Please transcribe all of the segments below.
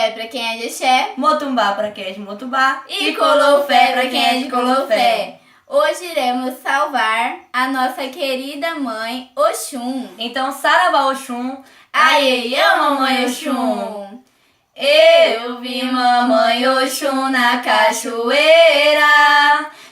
axé pra quem é de axé, Motumbá pra quem é de Motubá e colofé pra quem é de colofé. Hoje iremos salvar a nossa querida mãe Oxum. Então, Saravá Oxum, Aê, mamãe Oxum! Eu vi mamãe Oxum na cachoeira,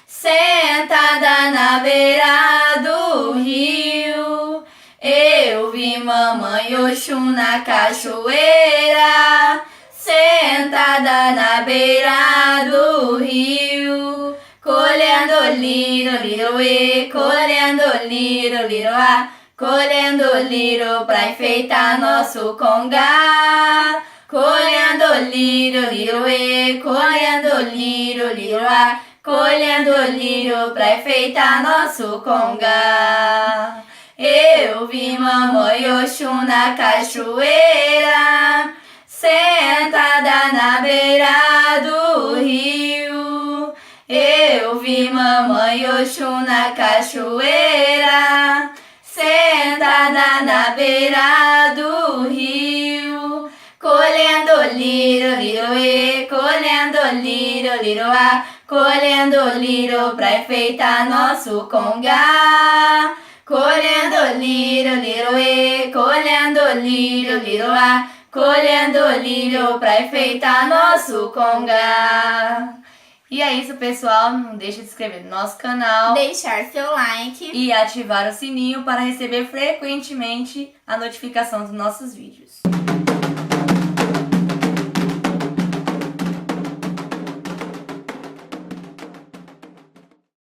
sentada na beira do rio. Eu vi mamãe Oxum na cachoeira, sentada na beira do rio. Colhendo liro, liroê, colhendo liro, liroá, colhendo liro pra enfeitar nosso congá. Colhendo liro, liroê, colhendo liro, liroá, colhendo liro pra enfeitar nosso congá. Eu vi mamãe Oxum na cachoeira, sentada na beira do rio. Eu vi mamãe Oxum na cachoeira, sentada na beira do rio. Colhendo liro, liroê, colhendo liro, liroá, colhendo liro pra enfeitar nosso congá. Colhendo liro, liroê, colhendo liro, liroá, colhendo liro pra enfeitar nosso congá. E é isso, pessoal. Não deixe de se inscrever no nosso canal. Deixar seu like E ativar o sininho para receber frequentemente a notificação dos nossos vídeos.